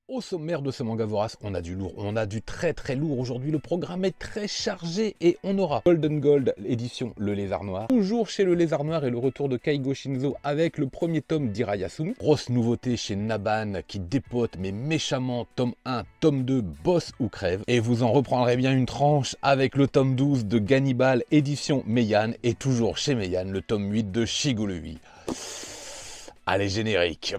Au sommaire de ce manga vorace, on a du lourd, on a du très très lourd aujourd'hui, le programme est très chargé et on aura Golden Gold, édition Le Lézard Noir, toujours chez Le Lézard Noir et le retour de Kaigo Shinzo avec le premier tome d'Irayasumi. Grosse nouveauté chez Naban qui dépote mais méchamment, tome 1, tome 2, Boss ou Crève. Et vous en reprendrez bien une tranche avec le tome 12 de Gannibal, édition Meian, et toujours chez Meian, le tome 8 de Shigurui. Allez, générique.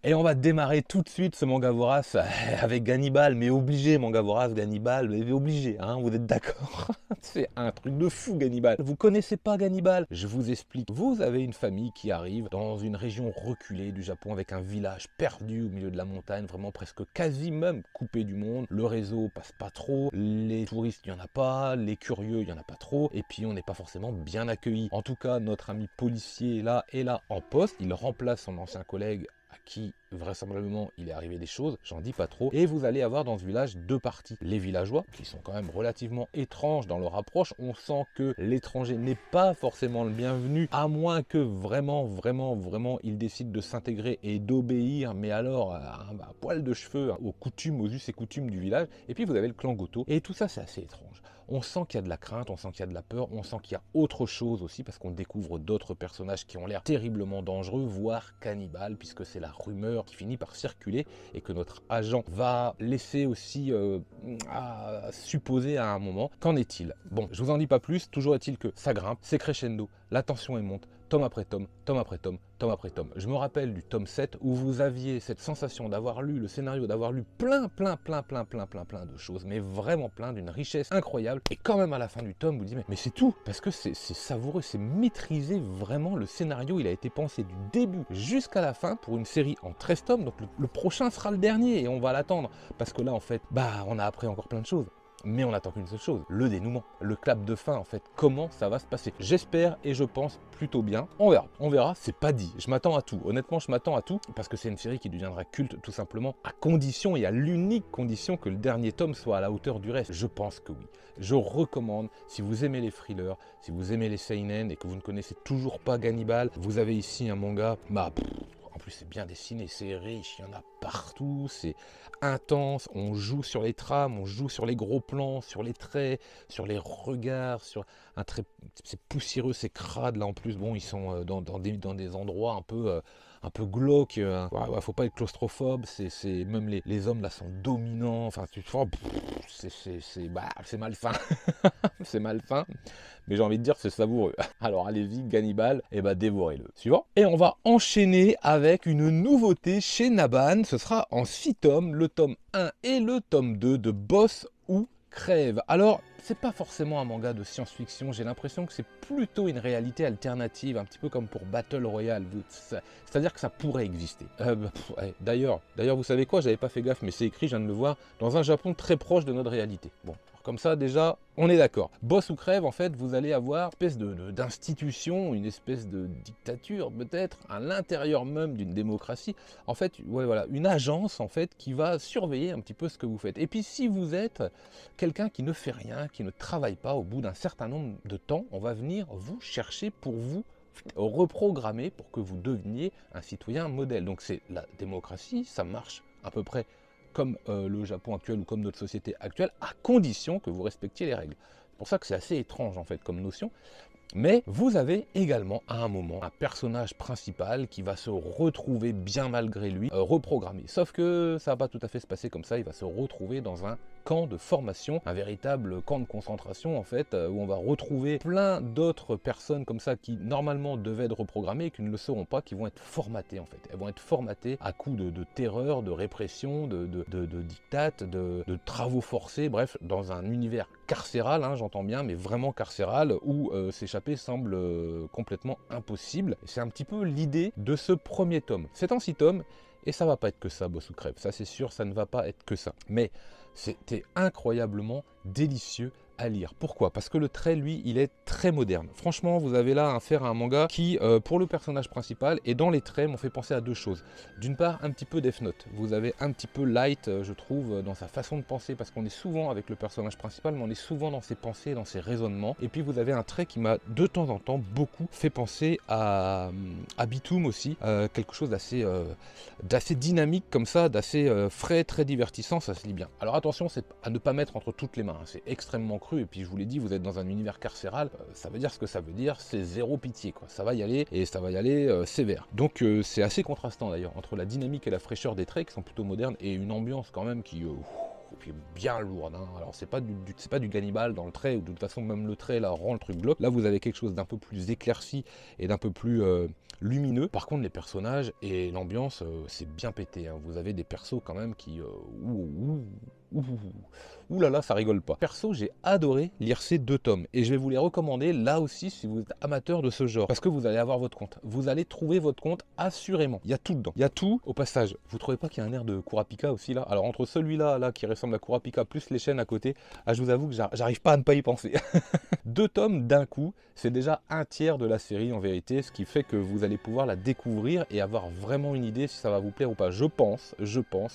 Et on va démarrer tout de suite ce manga vorace avec Gannibal, mais obligé, manga vorace, Gannibal, mais obligé, hein, vous êtes d'accord? C'est un truc de fou, Gannibal. Vous connaissez pas Gannibal? Je vous explique. Vous avez une famille qui arrive dans une région reculée du Japon avec un village perdu au milieu de la montagne, vraiment presque quasi même coupé du monde. Le réseau passe pas trop, les touristes, il n'y en a pas, les curieux, il n'y en a pas trop, et puis on n'est pas forcément bien accueillis. En tout cas, notre ami policier est là en poste, il remplace son ancien collègue à qui vraisemblablement il est arrivé des choses, j'en dis pas trop, et vous allez avoir dans ce village deux parties. Les villageois, qui sont quand même relativement étranges dans leur approche, on sent que l'étranger n'est pas forcément le bienvenu, à moins que vraiment il décide de s'intégrer et d'obéir, mais alors à poil de cheveux, aux coutumes, aux us et coutumes du village. Et puis vous avez le clan Goto, et tout ça c'est assez étrange. On sent qu'il y a de la crainte, on sent qu'il y a de la peur, on sent qu'il y a autre chose aussi, parce qu'on découvre d'autres personnages qui ont l'air terriblement dangereux, voire cannibales, puisque c'est la rumeur qui finit par circuler et que notre agent va laisser aussi à supposer à un moment. Qu'en est-il? Bon, je vous en dis pas plus, toujours est-il que ça grimpe, c'est crescendo, la tension est monte, tome après tome, tome après tome, tome après tome. Je me rappelle du tome 7 où vous aviez cette sensation d'avoir lu le scénario, d'avoir lu plein de choses, mais vraiment plein, d'une richesse incroyable. Et quand même à la fin du tome, vous dites mais c'est tout, parce que c'est savoureux, c'est maîtrisé vraiment. Le scénario, il a été pensé du début jusqu'à la fin pour une série en 13 tomes, donc le prochain sera le dernier et on va l'attendre, parce que là en fait, on a appris encore plein de choses. Mais on attend qu'une seule chose, le dénouement, le clap de fin en fait, comment ça va se passer. J'espère et je pense plutôt bien, on verra, c'est pas dit, je m'attends à tout, honnêtement je m'attends à tout, parce que c'est une série qui deviendra culte tout simplement, à condition et à l'unique condition que le dernier tome soit à la hauteur du reste. Je pense que oui, je recommande, si vous aimez les thrillers, si vous aimez les seinen et que vous ne connaissez toujours pas Gannibal, vous avez ici un manga, en plus c'est bien dessiné, c'est riche, il y en a partout, c'est intense, on joue sur les trames, on joue sur les gros plans, sur les traits, sur les regards, sur un trait, c'est poussiéreux, c'est crade là en plus, bon ils sont dans des endroits un peu glauques, faut pas être claustrophobe, même les hommes là sont dominants, enfin tu vois, c'est malsain, c'est malsain, mais j'ai envie de dire c'est savoureux. Alors allez-y, Gannibal, et dévorez-le. Suivant. Et on va enchaîner avec une nouveauté chez Naban, ce sera en 6 tomes, le tome 1 et le tome 2 de Boss ou Crève. Alors, c'est pas forcément un manga de science-fiction, j'ai l'impression que c'est plutôt une réalité alternative, un petit peu comme pour Battle Royale, c'est-à-dire que ça pourrait exister. Ouais. D'ailleurs, vous savez quoi, j'avais pas fait gaffe, mais c'est écrit, je viens de le voir, dans un Japon très proche de notre réalité. Bon, comme ça déjà, on est d'accord. Boss ou Crève, en fait, vous allez avoir une espèce d'institution, une espèce de dictature peut-être, à l'intérieur même d'une démocratie. En fait, ouais, voilà, une agence en fait qui va surveiller un petit peu ce que vous faites. Et puis si vous êtes quelqu'un qui ne fait rien, qui ne travaille pas, au bout d'un certain nombre de temps, on va venir vous chercher pour vous reprogrammer pour que vous deveniez un citoyen modèle. Donc c'est la démocratie, ça marche à peu près comme le Japon actuel ou comme notre société actuelle, à condition que vous respectiez les règles. C'est pour ça que c'est assez étrange en fait comme notion. Mais vous avez également à un moment un personnage principal qui va se retrouver bien malgré lui reprogrammé. Sauf que ça va pas tout à fait se passer comme ça, il va se retrouver dans un camp de formation, un véritable camp de concentration en fait, où on va retrouver plein d'autres personnes comme ça qui normalement devaient être reprogrammées et qui ne le seront pas, qui vont être formatées en fait. Elles vont être formatées à coups de terreur, de répression, de diktat, de travaux forcés, bref, dans un univers carcéral, hein, j'entends bien, mais vraiment carcéral, où s'échapper semble complètement impossible. C'est un petit peu l'idée de ce premier tome. C'est en 6 tomes, et ça va pas être que ça, Boss ou Crève, ça c'est sûr, ça ne va pas être que ça. Mais c'était incroyablement délicieux à lire. Pourquoi? Parce que le trait, lui, il est très moderne. Franchement, vous avez là affaire à un manga qui, pour le personnage principal et dans les traits, m'ont fait penser à deux choses. D'une part, un petit peu Death Note. Vous avez un petit peu Light, je trouve, dans sa façon de penser, parce qu'on est souvent avec le personnage principal, mais on est souvent dans ses pensées, dans ses raisonnements. Et puis vous avez un trait qui m'a de temps en temps beaucoup fait penser à Bitoum aussi, quelque chose d'assez dynamique comme ça, d'assez frais, très divertissant, ça se lit bien. Alors attention, c'est à ne pas mettre entre toutes les mains, hein. C'est extrêmement cru, et puis je vous l'ai dit, vous êtes dans un univers carcéral, ça veut dire ce que ça veut dire, c'est zéro pitié, quoi. Ça va y aller, et ça va y aller sévère. Donc c'est assez contrastant d'ailleurs, entre la dynamique et la fraîcheur des traits, qui sont plutôt modernes, et une ambiance quand même qui est bien lourde, hein. Alors c'est pas du Gannibal dans le trait, ou de toute façon même le trait là rend le truc glauque. Là vous avez quelque chose d'un peu plus éclairci et d'un peu plus lumineux. Par contre les personnages et l'ambiance, c'est bien pété, hein. Vous avez des persos quand même qui ouh là là, ça rigole pas. Perso, j'ai adoré lire ces 2 tomes et je vais vous les recommander là aussi si vous êtes amateur de ce genre, parce que vous allez avoir votre compte. Vous allez trouver votre compte assurément. Il y a tout dedans. Il y a tout. Au passage, vous trouvez pas qu'il y a un air de Kurapika aussi là? Alors entre celui-là là qui ressemble à Kurapika plus les chaînes à côté, je vous avoue que j'arrive pas à ne pas y penser. 2 tomes d'un coup, c'est déjà un tiers de la série en vérité, ce qui fait que vous allez pouvoir la découvrir et avoir vraiment une idée si ça va vous plaire ou pas. Je pense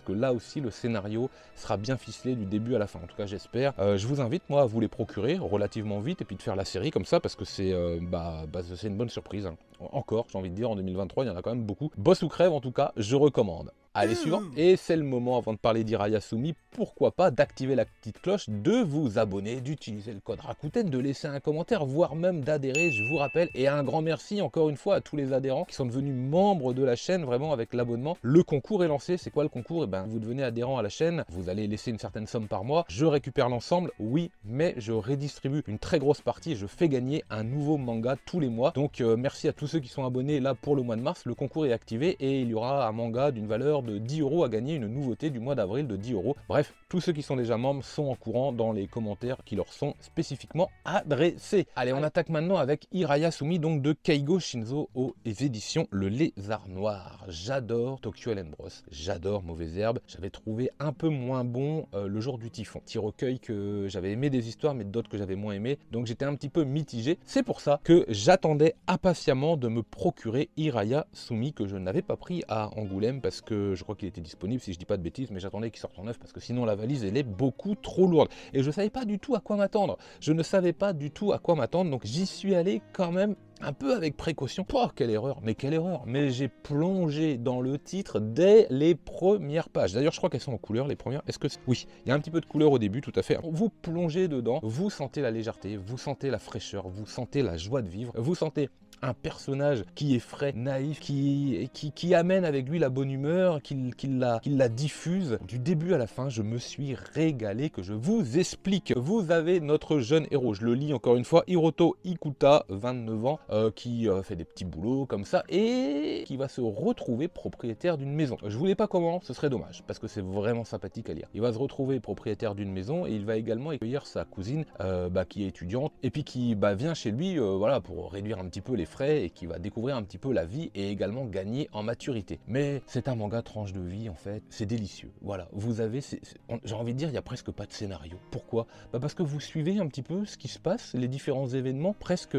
que là aussi le scénario sera bien ficelé du début à la fin. En tout cas, j'espère. Je vous invite, moi, à vous les procurer relativement vite et puis de faire la série comme ça parce que c'est c'est une bonne surprise, hein. Encore, j'ai envie de dire, en 2023, il y en a quand même beaucoup. Boss ou crève, en tout cas, je recommande. Allez, suivant. Et c'est le moment, avant de parler d'Iraya-Sumi, pourquoi pas d'activer la petite cloche, de vous abonner, d'utiliser le code Rakuten, de laisser un commentaire, voire même d'adhérer, je vous rappelle. Et un grand merci, encore une fois, à tous les adhérents qui sont devenus membres de la chaîne, vraiment avec l'abonnement. Le concours est lancé. C'est quoi le concours? Eh ben, vous devenez adhérent à la chaîne, vous allez laisser une certaine somme par mois. Je récupère l'ensemble, oui, mais je redistribue une très grosse partie et je fais gagner un nouveau manga tous les mois. Donc, merci à tous ceux qui sont abonnés là pour le mois de mars. Le concours est activé et il y aura un manga d'une valeur de 10 € à gagner, une nouveauté du mois d'avril de 10 €. Bref, tous ceux qui sont déjà membres sont en courant dans les commentaires qui leur sont spécifiquement adressés. Allez, on attaque maintenant avec Iraya-Sumi, donc de Keigo Shinzo aux éditions Le Lézard Noir. J'adore Tokyo Bros, j'adore Mauvaise Herbe. J'avais trouvé un peu moins bon Le Jour du Typhon. Petit recueil que j'avais aimé des histoires, mais d'autres que j'avais moins aimé. Donc j'étais un petit peu mitigé. C'est pour ça que j'attendais impatiemment de me procurer Iraya-Sumi, que je n'avais pas pris à Angoulême parce que je crois qu'il était disponible, si je dis pas de bêtises, mais j'attendais qu'il sorte en neuf parce que sinon la valise elle est beaucoup trop lourde. Et je savais pas du tout à quoi m'attendre. Je ne savais pas du tout à quoi m'attendre, donc j'y suis allé quand même un peu avec précaution. Oh, quelle erreur, mais quelle erreur. Mais j'ai plongé dans le titre dès les premières pages. D'ailleurs, je crois qu'elles sont en couleur, les premières. Est-ce que oui, il y a un petit peu de couleur au début, tout à fait. Vous plongez dedans, vous sentez la légèreté, vous sentez la fraîcheur, vous sentez la joie de vivre, vous sentez un personnage qui est frais, naïf, qui amène avec lui la bonne humeur, qui la diffuse. Du début à la fin, je me suis régalé, que je vous explique. Vous avez notre jeune héros, je le lis encore une fois, Hiroto Ikuta, 29 ans, qui fait des petits boulots comme ça, et qui va se retrouver propriétaire d'une maison. Je ne vous dis pas comment, ce serait dommage, parce que c'est vraiment sympathique à lire. Il va se retrouver propriétaire d'une maison, et il va également accueillir sa cousine, qui est étudiante, et puis qui vient chez lui voilà, pour réduire un petit peu les frais et qui va découvrir un petit peu la vie et également gagner en maturité. Mais c'est un manga tranche de vie en fait, c'est délicieux. Voilà, vous avez, j'ai envie de dire, il n'y a presque pas de scénario. Pourquoi? Parce que vous suivez un petit peu ce qui se passe, les différents événements presque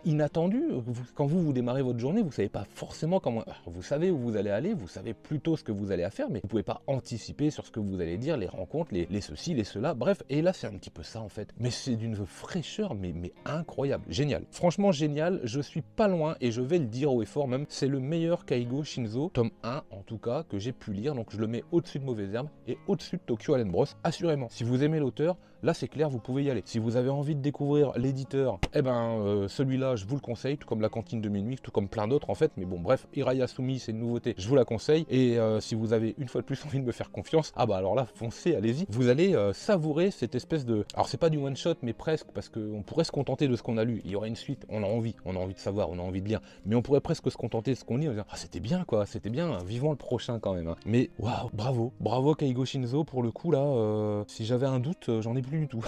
inattendus. Quand vous démarrez votre journée, vous savez pas forcément comment, vous savez où vous allez aller, vous savez plutôt ce que vous allez faire, mais vous pouvez pas anticiper sur ce que vous allez dire, les rencontres, les ceci, les cela, bref. Et là c'est un petit peu ça en fait, mais c'est d'une fraîcheur mais incroyable, génial, franchement génial. Je suis pas loin et je vais le dire haut et fort même, c'est le meilleur Keigo Shinzo, tome 1 en tout cas, que j'ai pu lire, donc je le mets au-dessus de Mauvaise Herbe et au-dessus de Tokyo Bros, assurément. Si vous aimez l'auteur, là c'est clair, vous pouvez y aller. Si vous avez envie de découvrir l'éditeur, celui-là je vous le conseille, tout comme La Cantine de Minuit, tout comme plein d'autres en fait, mais bon bref, Iraya-Sumi c'est une nouveauté, je vous la conseille, et si vous avez une fois de plus envie de me faire confiance, alors là foncez, allez-y, vous allez savourer cette espèce de, alors c'est pas du one shot mais presque, parce qu'on pourrait se contenter de ce qu'on a lu, il y aurait une suite, on a envie de savoir, on a envie de lire, mais on pourrait presque se contenter de ce qu'on lit en disant c'était bien quoi, c'était bien, vivons le prochain quand même, hein. Mais waouh, bravo Keigo Shinzo, pour le coup là, si j'avais un doute, j'en ai plus du tout.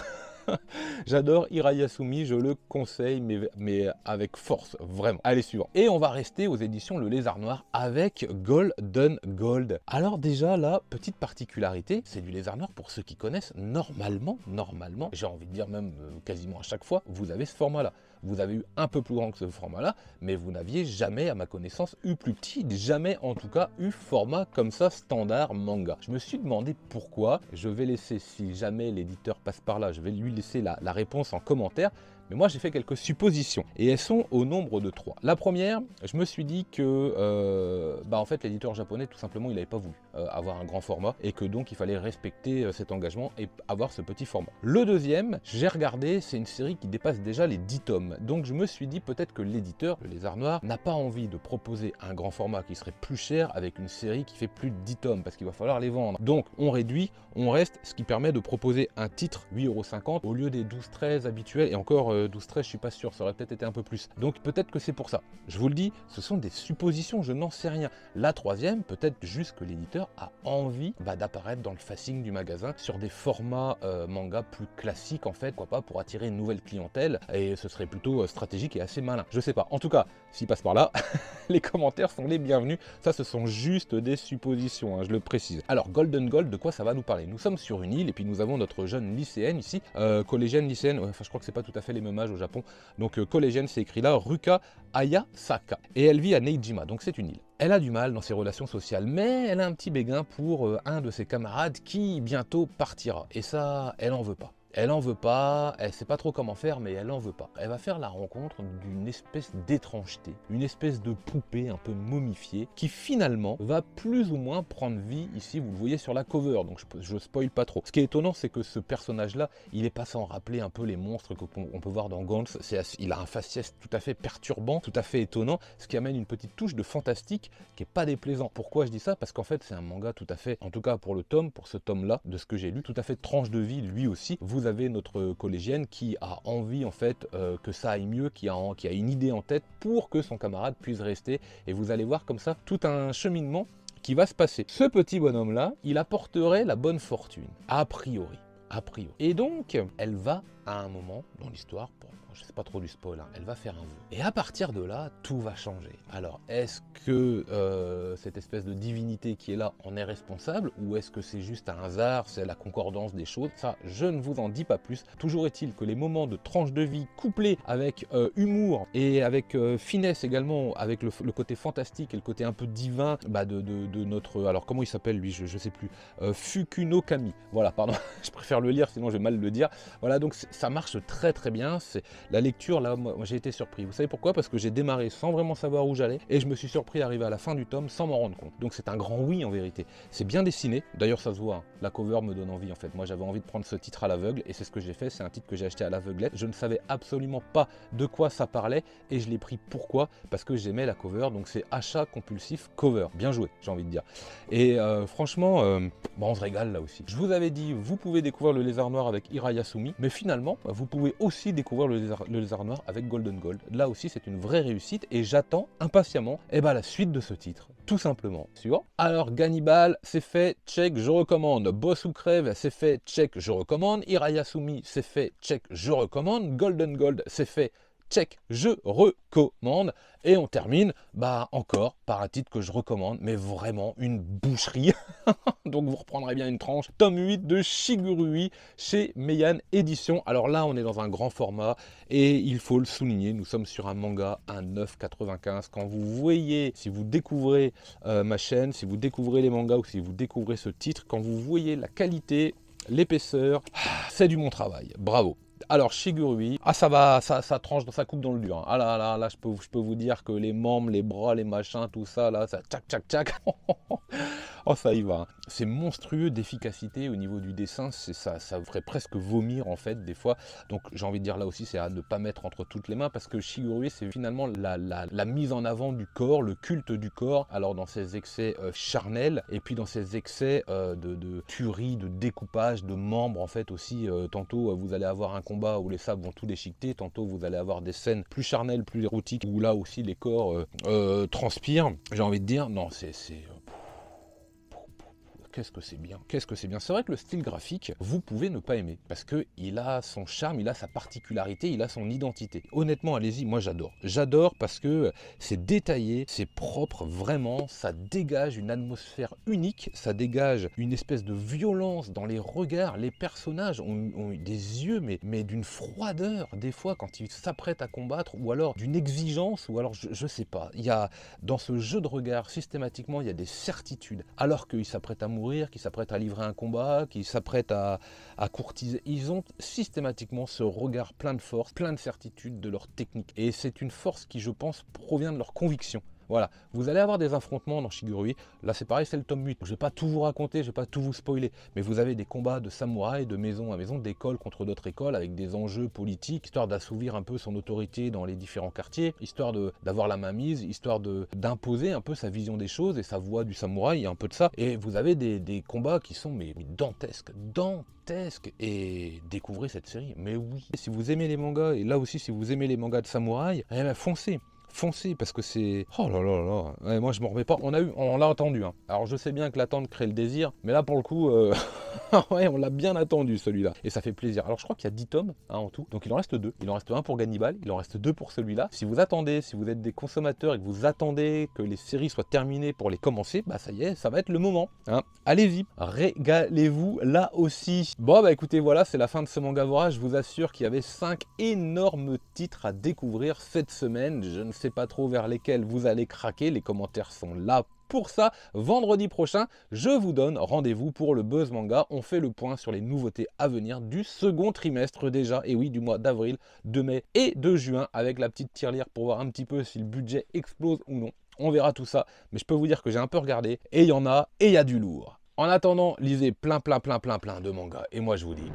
J'adore Hirayasumi, je le conseille, mais avec force, vraiment. Allez, suivant. Et on va rester aux éditions Le Lézard Noir avec Golden Gold. Alors déjà, là, petite particularité, c'est du Lézard Noir pour ceux qui connaissent, normalement, j'ai envie de dire même quasiment à chaque fois, vous avez ce format-là. Vous avez eu un peu plus grand que ce format-là, mais vous n'aviez jamais, à ma connaissance, eu plus petit, jamais en tout cas eu format comme ça, standard manga. Je me suis demandé pourquoi, je vais laisser, si jamais l'éditeur passe par là, je vais lui laisser la réponse en commentaire, mais moi j'ai fait quelques suppositions, et elles sont au nombre de 3. La première, je me suis dit que en fait l'éditeur japonais tout simplement il n'avait pas voulu avoir un grand format, et que donc il fallait respecter cet engagement et avoir ce petit format. Le deuxième, j'ai regardé, c'est une série qui dépasse déjà les 10 tomes, donc je me suis dit peut-être que l'éditeur, le Lézard Noir, n'a pas envie de proposer un grand format qui serait plus cher avec une série qui fait plus de 10 tomes, parce qu'il va falloir les vendre. Donc on réduit, on reste, ce qui permet de proposer un titre 8,50 € au lieu des 12-13 habituels, et encore 12-13 je suis pas sûr, ça aurait peut-être été un peu plus. Donc peut-être que c'est pour ça. Je vous le dis, ce sont des suppositions, je n'en sais rien. La troisième, peut-être juste que l'éditeur a envie d'apparaître dans le facing du magasin sur des formats manga plus classiques en fait, quoi pas, pour attirer une nouvelle clientèle, et ce serait plutôt stratégique et assez malin. Je sais pas, en tout cas, s'il passe par là, les commentaires sont les bienvenus. Ça, ce sont juste des suppositions, hein, je le précise. Alors, Golden Gold, de quoi ça va nous parler? Nous sommes sur une île, et puis nous avons notre jeune lycéenne ici, collégienne, lycéenne, enfin je crois que c'est pas tout à fait les mêmes âges au Japon, donc collégienne, c'est écrit là, Ruka Ayasaka, et elle vit à Neijima, donc c'est une île. Elle a du mal dans ses relations sociales, mais elle a un petit béguin pour un de ses camarades qui bientôt partira, et ça, elle en veut pas. Elle en veut pas, elle sait pas trop comment faire, mais elle en veut pas. Elle va faire la rencontre d'une espèce d'étrangeté, une espèce de poupée un peu momifiée, qui finalement va plus ou moins prendre vie, ici vous le voyez sur la cover, donc je spoil pas trop. Ce qui est étonnant, c'est que ce personnage-là, il est pas sans rappeler un peu les monstres qu'on peut voir dans Gantz. Il a un faciès tout à fait perturbant, tout à fait étonnant, ce qui amène une petite touche de fantastique qui est pas déplaisant. Pourquoi je dis ça? Parce qu'en fait c'est un manga tout à fait, en tout cas pour ce tome-là, de ce que j'ai lu, tout à fait tranche de vie lui aussi. Vous avez notre collégienne qui a envie en fait que ça aille mieux, qui a une idée en tête pour que son camarade puisse rester, et vous allez voir comme ça tout un cheminement qui va se passer. Ce petit bonhomme là, il apporterait la bonne fortune, a priori. Et donc, elle va à un moment dans l'histoire, je sais pas trop du spoil, hein, elle va faire un vœu. Et à partir de là, tout va changer. Alors, est-ce que cette espèce de divinité qui est là en est responsable, ou est-ce que c'est juste un hasard, c'est la concordance des choses? Ça, je ne vous en dis pas plus. Toujours est-il que les moments de tranche de vie couplés avec humour et avec finesse également, avec le côté fantastique et le côté un peu divin de notre... Alors, comment il s'appelle lui? Je sais plus. Fukuno Kami. Voilà, pardon, je préfère le lire, sinon je vais mal le dire. Voilà, donc ça marche très très bien. C'est la lecture, là, moi j'ai été surpris. Vous savez pourquoi? Parce que j'ai démarré sans vraiment savoir où j'allais, et je me suis surpris à arriver à la fin du tome sans m'en rendre compte. Donc c'est un grand oui en vérité. C'est bien dessiné, d'ailleurs ça se voit, hein. La cover me donne envie en fait. Moi j'avais envie de prendre ce titre à l'aveugle, et c'est ce que j'ai fait. C'est un titre que j'ai acheté à l'aveuglette. Je ne savais absolument pas de quoi ça parlait, et je l'ai pris. Pourquoi? Parce que j'aimais la cover, donc c'est achat compulsif cover. Bien joué, j'ai envie de dire. Et franchement, on se régale là aussi. Je vous avais dit, vous pouvez découvrir le Lézard Noir avec Hirayasumi, mais finalement, vous pouvez aussi découvrir le Lézard Noir avec Golden Gold. Là aussi, c'est une vraie réussite, et j'attends impatiemment la suite de ce titre, tout simplement. Suivant. Alors, Gannibal, c'est fait, check, je recommande. Boss ou crève, c'est fait, check, je recommande. Hirayasumi, c'est fait, check, je recommande. Golden Gold, c'est fait, check, je recommande. Et on termine encore par un titre que je recommande, mais vraiment une boucherie. Donc vous reprendrez bien une tranche. Tome 8 de Shigurui chez Meian Édition. Alors là, on est dans un grand format, et il faut le souligner, nous sommes sur un manga à 9,95. Quand vous voyez, si vous découvrez ma chaîne, si vous découvrez les mangas, ou si vous découvrez ce titre, quand vous voyez la qualité, l'épaisseur, c'est du bon travail. Bravo. Alors Shigurui, ça tranche, ça coupe dans le dur. Hein. Ah là, je peux vous dire que les membres, les bras, les machins, tout ça, là, ça tchac. Oh, ça y va. Hein. C'est monstrueux d'efficacité au niveau du dessin, ça vous ferait presque vomir en fait des fois. Donc j'ai envie de dire là aussi, c'est à ne pas mettre entre toutes les mains, parce que Shigurui, c'est finalement la mise en avant du corps, le culte du corps. Alors dans ses excès charnels, et puis dans ses excès de tuerie, de découpage, de membres en fait aussi. Tantôt vous allez avoir un combat où les sabres vont tout déchiqueter, tantôt vous allez avoir des scènes plus charnelles, plus érotiques, où là aussi les corps transpirent. J'ai envie de dire, non, c'est qu'est-ce que c'est bien, qu'est-ce que c'est bien. C'est vrai que le style graphique, vous pouvez ne pas aimer, parce qu'il a son charme, il a sa particularité, il a son identité. Honnêtement, allez-y, moi j'adore. J'adore parce que c'est détaillé, c'est propre, vraiment, ça dégage une atmosphère unique, ça dégage une espèce de violence dans les regards. Les personnages ont des yeux, mais d'une froideur, des fois, quand ils s'apprêtent à combattre, ou alors d'une exigence, ou alors, je sais pas. Il y a, dans ce jeu de regard, systématiquement, il y a des certitudes. Alors qu'ils s'apprêtent à mourir, qu'ils s'apprêtent à livrer un combat, qu'ils s'apprêtent à courtiser, ils ont systématiquement ce regard plein de force, plein de certitude de leur technique. Et c'est une force qui, je pense, provient de leur conviction. Voilà, vous allez avoir des affrontements dans Shigurui. Là, c'est pareil, c'est le tome 8. Je ne vais pas tout vous raconter, je ne vais pas tout vous spoiler. Mais vous avez des combats de samouraïs, de maison à maison, d'école contre d'autres écoles, avec des enjeux politiques, histoire d'assouvir un peu son autorité dans les différents quartiers, histoire d'avoir la main mise, histoire d'imposer un peu sa vision des choses et sa voix du samouraï, il y a un peu de ça. Et vous avez des combats qui sont mais dantesques, et découvrez cette série. Mais oui, si vous aimez les mangas, et là aussi, si vous aimez les mangas de samouraï, eh ben foncez. Foncez parce que c'est... Oh là là là, ouais, moi je m'en remets pas. On l'a attendu. Hein. Alors je sais bien que l'attente crée le désir, mais là pour le coup, ouais, on l'a bien attendu celui-là. Et ça fait plaisir. Alors je crois qu'il y a 10 tomes en tout, donc il en reste 2. Il en reste un pour Gannibal, il en reste 2 pour celui-là. Si vous attendez, si vous êtes des consommateurs et que vous attendez que les séries soient terminées pour les commencer, bah ça y est, ça va être le moment. Hein. Allez-y, régalez-vous là aussi. Bon bah écoutez, voilà, c'est la fin de ce Mangavora. Je vous assure qu'il y avait 5 énormes titres à découvrir cette semaine. Je ne sais pas trop vers lesquels vous allez craquer, les commentaires sont là pour ça. Vendredi prochain, je vous donne rendez-vous pour le Buzz Manga. On fait le point sur les nouveautés à venir du second trimestre déjà, et oui, du mois d'avril, de mai et de juin, avec la petite tirelire pour voir un petit peu si le budget explose ou non. On verra tout ça, mais je peux vous dire que j'ai un peu regardé, et il y en a, et il y a du lourd. En attendant, lisez plein de mangas, et moi je vous dis...